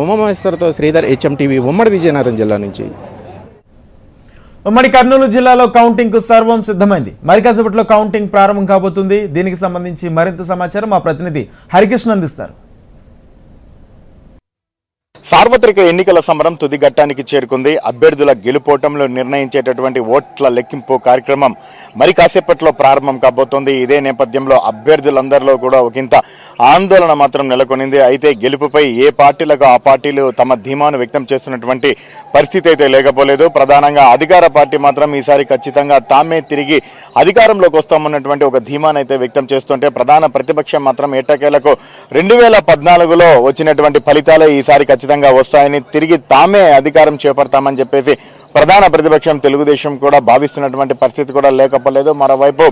ఉమామహేశ్వరతో Sridhar, HMTV, ఉమ్మడి విజయనగరం జిల్లా నుంచి. ఉమ్మడి కర్నూలు జిల్లాలో కౌంటింగ్ కు సర్వం సిద్ధమైంది. మరి కాసేపట్లో కౌంటింగ్ ప్రారంభం కాబోతుంది. దీనికి సంబంధించి మరింత సమాచారం మా ప్రతినిధి హరికృష్ణ అందిస్తారు. సార్వత్రిక ఎన్నికల సమరం తుది ఘట్టానికి చేరుకుంది. అభ్యర్థుల గెలుపోటంలో నిర్ణయించేటటువంటి ఓట్ల లెక్కింపు కార్యక్రమం మరి కాసేపట్లో ప్రారంభం కాబోతోంది. ఇదే నేపథ్యంలో అభ్యర్థులందరిలో కూడా ఒకంత ఆందోళన మాత్రం నెలకొనింది. అయితే గెలుపుపై ఏ పార్టీలకు ఆ పార్టీలు తమ ధీమాను వ్యక్తం చేస్తున్నటువంటి పరిస్థితి అయితే లేకపోలేదు. ప్రధానంగా అధికార పార్టీ మాత్రం ఈసారి ఖచ్చితంగా తామే తిరిగి అధికారంలోకి వస్తామన్నటువంటి ఒక ధీమాను అయితే వ్యక్తం చేస్తుంటే, ప్రధాన ప్రతిపక్షం మాత్రం ఎట్టకేలకు 2014లో వచ్చినటువంటి ఫలితాలే ఈసారి ఖచ్చితంగా వస్తాయని, తిరిగి తామే అధికారం చేపడతామని చెప్పేసి ప్రధాన ప్రతిపక్షం తెలుగుదేశం కూడా భావిస్తున్నటువంటి పరిస్థితి కూడా లేకపోలేదు. మరోవైపు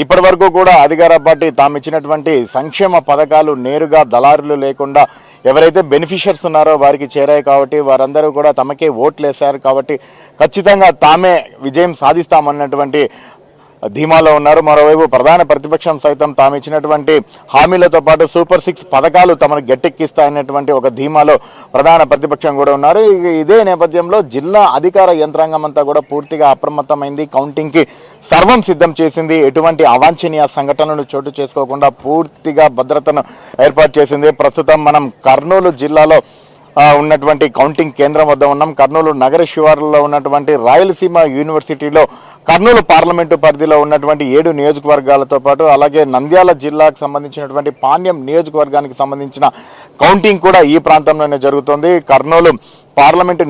ఇప్పటి వరకు కూడా అధికార పార్టీ తాము ఇచ్చినటువంటి సంక్షేమ పథకాలు నేరుగా దళారులు లేకుండా ఎవరైతే బెనిఫిషియర్స్ ఉన్నారో వారికి చేరాయి కాబట్టి వారందరూ కూడా తమకే ఓట్లు వేశారు కాబట్టి ఖచ్చితంగా తామే విజయం సాధిస్తామన్నటువంటి ధీమాలో ఉన్నారు. మరోవైపు ప్రధాన ప్రతిపక్షం సైతం తాము ఇచ్చినటువంటి హామీలతో పాటు సూపర్ 6 పథకాలు తమను గట్టెక్కిస్తాయన్నటువంటి ఒక ధీమాలో ప్రధాన ప్రతిపక్షం కూడా ఉన్నారు. ఇదే నేపథ్యంలో జిల్లా అధికార యంత్రాంగం అంతా కూడా పూర్తిగా అప్రమత్తమైంది. కౌంటింగ్కి సర్వం సిద్ధం చేసింది. ఎటువంటి అవాంఛనీయ సంఘటనలను చోటు చేసుకోకుండా పూర్తిగా భద్రతను ఏర్పాటు చేసింది. ప్రస్తుతం మనం కర్నూలు జిల్లాలో ఉన్నటువంటి కౌంటింగ్ కేంద్రం వద్ద ఉన్నాం. కర్నూలు నగర శివారులో ఉన్నటువంటి రాయలసీమ యూనివర్సిటీలో కర్నూలు పార్లమెంటు పరిధిలో ఉన్నటువంటి 7 నియోజకవర్గాలతో పాటు అలాగే నంద్యాల జిల్లాకు సంబంధించినటువంటి పాణ్యం నియోజకవర్గానికి సంబంధించిన కౌంటింగ్ కూడా ఈ ప్రాంతంలోనే జరుగుతుంది. కర్నూలు పార్లమెంటు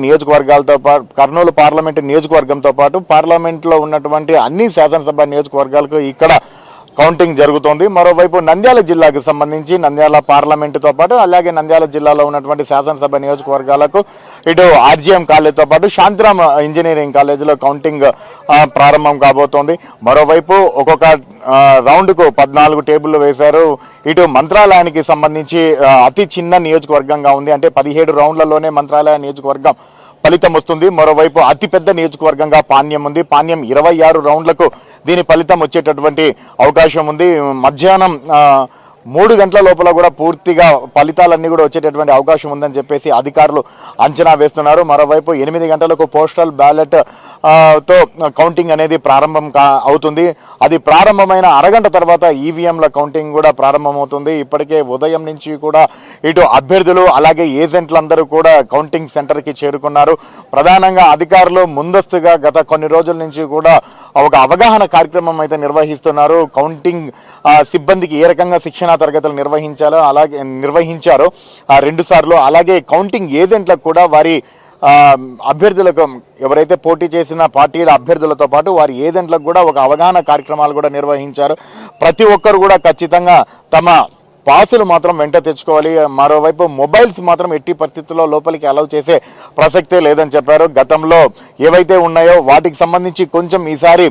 నియోజకవర్గంతో పాటు పార్లమెంట్లో ఉన్నటువంటి అన్ని శాసనసభ నియోజకవర్గాలకు ఇక్కడ కౌంటింగ్ జరుగుతోంది. మరోవైపు నంద్యాల జిల్లాకు సంబంధించి నంద్యాల పార్లమెంటుతో పాటు అలాగే నంద్యాల జిల్లాలో ఉన్నటువంటి శాసనసభ నియోజకవర్గాలకు ఇటు RGM కాలేజ్తో పాటు శాంతిరామ్ ఇంజనీరింగ్ కాలేజీలో కౌంటింగ్ ప్రారంభం కాబోతోంది. మరోవైపు ఒక్కొక్క రౌండ్కు 14 టేబుల్లు వేశారు. ఇటు మంత్రాలయానికి సంబంధించి అతి చిన్న నియోజకవర్గంగా ఉంది. అంటే 17 రౌండ్లలోనే మంత్రాలయ నియోజకవర్గం ఫలితం వస్తుంది. మరోవైపు అతిపెద్ద నియోజకవర్గంగా పాణ్యం ఉంది. పాణ్యం 26 రౌండ్లకు దీని ఫలితం వచ్చేటటువంటి అవకాశం ఉంది. మధ్యాహ్నం 3 గంటల లోపల కూడా పూర్తిగా ఫలితాలన్నీ కూడా వచ్చేటటువంటి అవకాశం ఉందని చెప్పేసి అధికారులు అంచనా వేస్తున్నారు. మరోవైపు 8 గంటలకు పోస్టల్ బ్యాలెట్ తో కౌంటింగ్ అనేది ప్రారంభం అవుతుంది. అది ప్రారంభమైన అరగంట తర్వాత ఈవీఎంల కౌంటింగ్ కూడా ప్రారంభమవుతుంది. ఇప్పటికే ఉదయం నుంచి కూడా ఇటు అభ్యర్థులు అలాగే ఏజెంట్లందరూ కూడా కౌంటింగ్ సెంటర్కి చేరుకున్నారు. ప్రధానంగా అధికారులు ముందస్తుగా గత కొన్ని రోజుల నుంచి కూడా ఒక అవగాహన కార్యక్రమం అయితే నిర్వహిస్తున్నారు. కౌంటింగ్ సిబ్బందికి ఏ రకంగా శిక్షణ తరగతులు నిర్వహించారో 2 సార్లు, అలాగే కౌంటింగ్ ఏజెంట్లకు కూడా వారి అభ్యర్థులకు ఎవరైతే పోటీ చేసిన పార్టీల అభ్యర్థులతో పాటు వారి ఏజెంట్లకు కూడా ఒక అవగాహన కార్యక్రమాలు కూడా నిర్వహించారు. ప్రతి ఒక్కరు కూడా ఖచ్చితంగా తమ పాసులు మాత్రం వెంట తెచ్చుకోవాలి. మరోవైపు మొబైల్స్ మాత్రం ఎట్టి పరిస్థితుల్లో లోపలికి అలౌ చేసే ప్రసక్తే లేదని చెప్పారు. గతంలో ఏవైతే ఉన్నాయో వాటికి సంబంధించి కొంచెం ఈసారి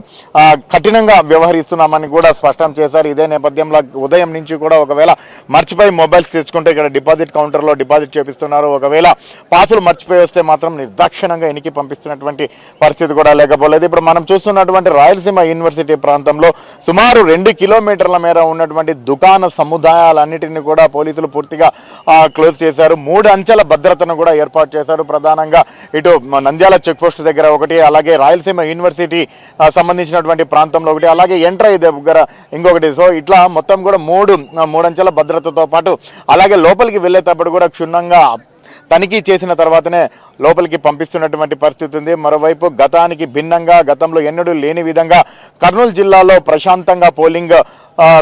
కఠినంగా వ్యవహరిస్తున్నామని కూడా స్పష్టం చేశారు. ఇదే నేపథ్యంలో ఉదయం నుంచి కూడా ఒకవేళ మర్చిపోయి మొబైల్స్ తెచ్చుకుంటే ఇక్కడ డిపాజిట్ కౌంటర్లో డిపాజిట్ చేపిస్తున్నారు. ఒకవేళ పాసులు మర్చిపోయి వస్తే మాత్రం నిర్దాక్షిణంగా ఎనికి పంపిస్తున్నటువంటి పరిస్థితి కూడా లేకపోలేదు. ఇప్పుడు మనం చూస్తున్నటువంటి రాయలసీమ యూనివర్సిటీ ప్రాంతంలో సుమారు 2 కిలోమీటర్ల మేర ఉన్నటువంటి దుకాణ సముదాయాల అన్నిటిని కూడా పోలీసులు పూర్తిగా క్లోజ్ చేశారు. 3 అంచెల భద్రతను కూడా ఏర్పాటు చేశారు. ప్రధానంగా ఇటు నంద్యాల చెక్ పోస్ట్ దగ్గర ఒకటి, అలాగే రాయలసీమ యూనివర్సిటీ సంబంధించినటువంటి ప్రాంతంలో ఒకటి, అలాగే ఎంటర్ అయ్యే దగ్గర ఇంకొకటి. సో ఇట్లా మొత్తం కూడా 3 అంచెల భద్రతతో పాటు అలాగే లోపలికి వెళ్ళేటప్పుడు కూడా క్షుణ్ణంగా తనిఖీ చేసిన తర్వాతనే లోపలికి పంపిస్తున్నటువంటి పరిస్థితి ఉంది. మరోవైపు గతానికి భిన్నంగా గతంలో ఎన్నడూ లేని విధంగా కర్నూలు జిల్లాలో ప్రశాంతంగా పోలింగ్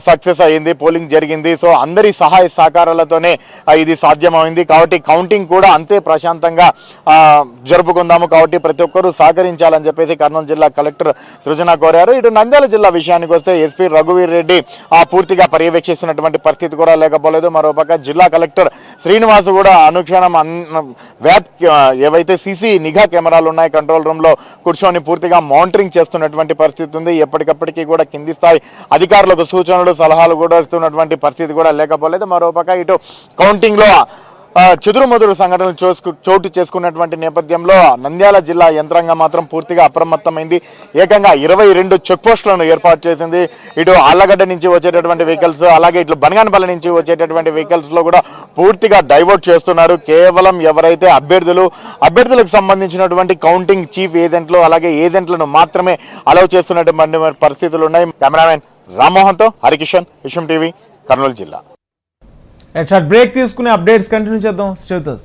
సక్సెస్ అయ్యింది, పోలింగ్ జరిగింది. సో అందరి సహాయ సహకారాలతోనే ఇది సాధ్యమైంది. కాబట్టి కౌంటింగ్ కూడా అంతే ప్రశాంతంగా జరుపుకుందాము. కాబట్టి ప్రతి ఒక్కరూ సహకరించాలని చెప్పేసి కర్నూలు జిల్లా కలెక్టర్ సృజన కోరారు. ఇటు నంద్యాల జిల్లా విషయానికి వస్తే ఎస్పీ రఘువీర్ రెడ్డి పూర్తిగా పర్యవేక్షిస్తున్నటువంటి పరిస్థితి కూడా లేకపోలేదు. మరోపక్క జిల్లా కలెక్టర్ శ్రీనివాస్ కూడా అనుక్షణం ఏవైతే సీసీ నిఘా కెమెరాలు ఉన్నాయి కంట్రోల్ రూమ్లో కూర్చొని పూర్తిగా మానిటరింగ్ చేస్తున్నటువంటి పరిస్థితి ఉంది. ఎప్పటికప్పటికీ కూడా కింది స్థాయి అధికారులకు సూచనలు సలహాలు కూడా ఇస్తున్నటువంటి పరిస్థితి కూడా లేకపోలేదు. మరోపక్క ఇటు కౌంటింగ్లో చెదురుమదురు సంఘటనలు చోటు చేసుకున్నటువంటి నేపథ్యంలో నంద్యాల జిల్లా యంత్రాంగం మాత్రం పూర్తిగా అప్రమత్తమైంది. ఏకంగా 22 చెక్ పోస్టులను ఏర్పాటు చేసింది. ఇటు ఆళ్లగడ్డ నుంచి వచ్చేటటువంటి వెహికల్స్, అలాగే ఇటు బనగానపల్లి నుంచి వచ్చేటటువంటి వెహికల్స్ లో కూడా పూర్తిగా డైవర్ట్ చేస్తున్నారు. కేవలం ఎవరైతే అభ్యర్థులకు సంబంధించినటువంటి కౌంటింగ్ చీఫ్ ఏజెంట్లు అలాగే ఏజెంట్లను మాత్రమే అలౌ చేస్తున్నటువంటి పరిస్థితులు ఉన్నాయి. కెమెరామెన్ రామ్మోహన్తో హరికిషన్, విషయం టీవీ, కర్నూలు జిల్లా. బ్రేక్ తీసుకునే అప్డేట్స్ కంటిన్యూ చేద్దాం. Stay with us.